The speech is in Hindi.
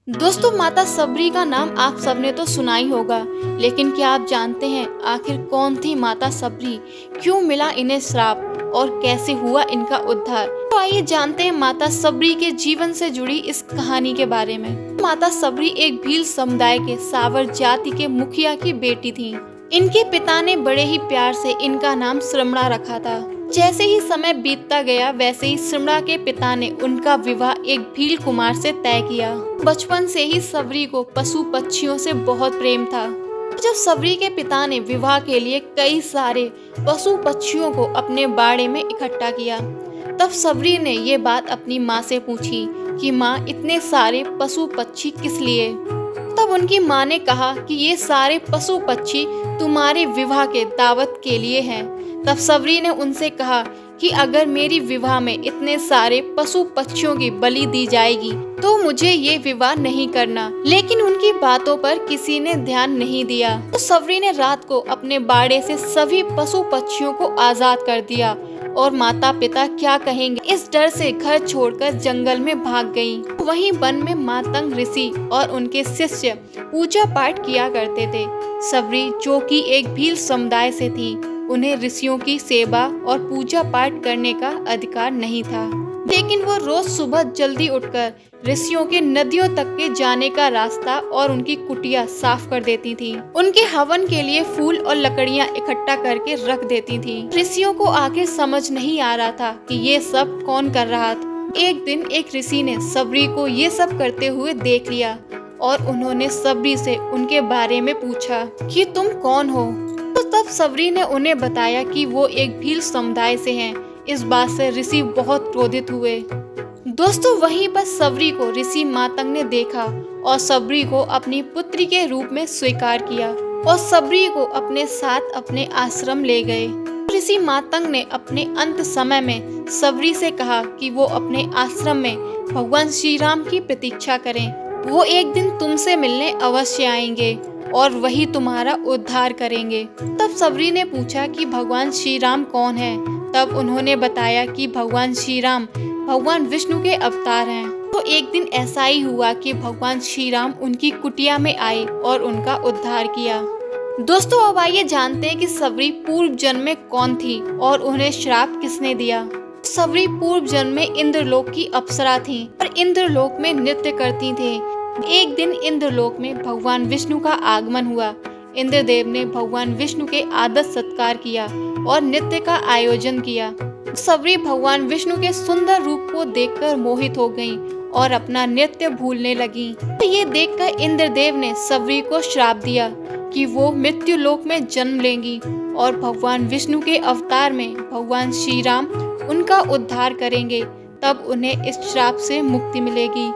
दोस्तों, माता सबरी का नाम आप सबने तो सुना ही होगा, लेकिन क्या आप जानते हैं आखिर कौन थी माता सबरी, क्यों मिला इन्हें श्राप और कैसे हुआ इनका उद्धार। तो आइए जानते हैं माता सबरी के जीवन से जुड़ी इस कहानी के बारे में। माता सबरी एक भील समुदाय के सावर जाति के मुखिया की बेटी थी। इनके पिता ने बड़े ही प्यार से इनका नाम श्रमणा रखा था। जैसे ही समय बीतता गया वैसे ही श्रमणा के पिता ने उनका विवाह एक भील कुमार से तय किया। बचपन से ही सबरी को पशु पक्षियों से बहुत प्रेम था। जब सबरी के पिता ने विवाह के लिए कई सारे पशु पक्षियों को अपने बाड़े में इकट्ठा किया, तब सबरी ने ये बात अपनी माँ से पूछी कि माँ, इतने सारे पशु पक्षी किस लिए। तब उनकी माँ ने कहा कि ये सारे पशु पक्षी तुम्हारे विवाह के दावत के लिए हैं। तब सबरी ने उनसे कहा कि अगर मेरी विवाह में इतने सारे पशु पक्षियों की बलि दी जाएगी तो मुझे ये विवाह नहीं करना। लेकिन उनकी बातों पर किसी ने ध्यान नहीं दिया। तो सबरी ने रात को अपने बाड़े से सभी पशु पक्षियों को आजाद कर दिया और माता पिता क्या कहेंगे इस डर से घर छोड़कर जंगल में भाग गईं। वहीं वन में मातंग ऋषि और उनके शिष्य पूजा पाठ किया करते थे। सबरी, जो कि एक भील समुदाय से थी, उन्हें ऋषियों की सेवा और पूजा पाठ करने का अधिकार नहीं था। लेकिन वो रोज सुबह जल्दी उठकर ऋषियों के नदियों तक के जाने का रास्ता और उनकी कुटिया साफ कर देती थी। उनके हवन के लिए फूल और लकड़ियां इकट्ठा करके रख देती थी। ऋषियों को आखिर समझ नहीं आ रहा था कि ये सब कौन कर रहा था। एक दिन एक ऋषि ने सबरी को ये सब करते हुए देख लिया और उन्होंने सबरी से उनके बारे में पूछा कि तुम कौन हो। तो तब सबरी ने उन्हें बताया कि वो एक भील समुदाय से हैं। इस बात से ऋषि बहुत क्रोधित हुए। दोस्तों, वहीं पर सबरी को ऋषि मातंग ने देखा और सबरी को अपनी पुत्री के रूप में स्वीकार किया और सबरी को अपने साथ अपने आश्रम ले गए। ऋषि मातंग ने अपने अंत समय में सबरी से कहा कि वो अपने आश्रम में भगवान श्री राम की प्रतीक्षा करें। वो एक दिन तुमसे मिलने अवश्य आएंगे और वही तुम्हारा उद्धार करेंगे। तब सबरी ने पूछा कि भगवान श्री राम कौन है। तब उन्होंने बताया कि भगवान श्री राम भगवान विष्णु के अवतार हैं। तो एक दिन ऐसा ही हुआ कि भगवान श्री राम उनकी कुटिया में आए और उनका उद्धार किया। दोस्तों, अब आइए जानते हैं कि सबरी पूर्व जन्म में कौन थी और उन्हें श्राप किसने दिया। सबरी पूर्व जन्म में इंद्रलोक की अप्सरा थी और इंद्रलोक में नृत्य करती थी। एक दिन इंद्रलोक में भगवान विष्णु का आगमन हुआ। इंद्रदेव ने भगवान विष्णु के आदर सत्कार किया और नृत्य का आयोजन किया। सबरी भगवान विष्णु के सुंदर रूप को देखकर मोहित हो गईं और अपना नृत्य भूलने लगी। तो ये देखकर इंद्रदेव ने सबरी को श्राप दिया कि वो मृत्यु लोक में जन्म लेंगी और भगवान विष्णु के अवतार में भगवान श्री राम उनका उद्धार करेंगे। तब उन्हें इस श्राप से मुक्ति मिलेगी।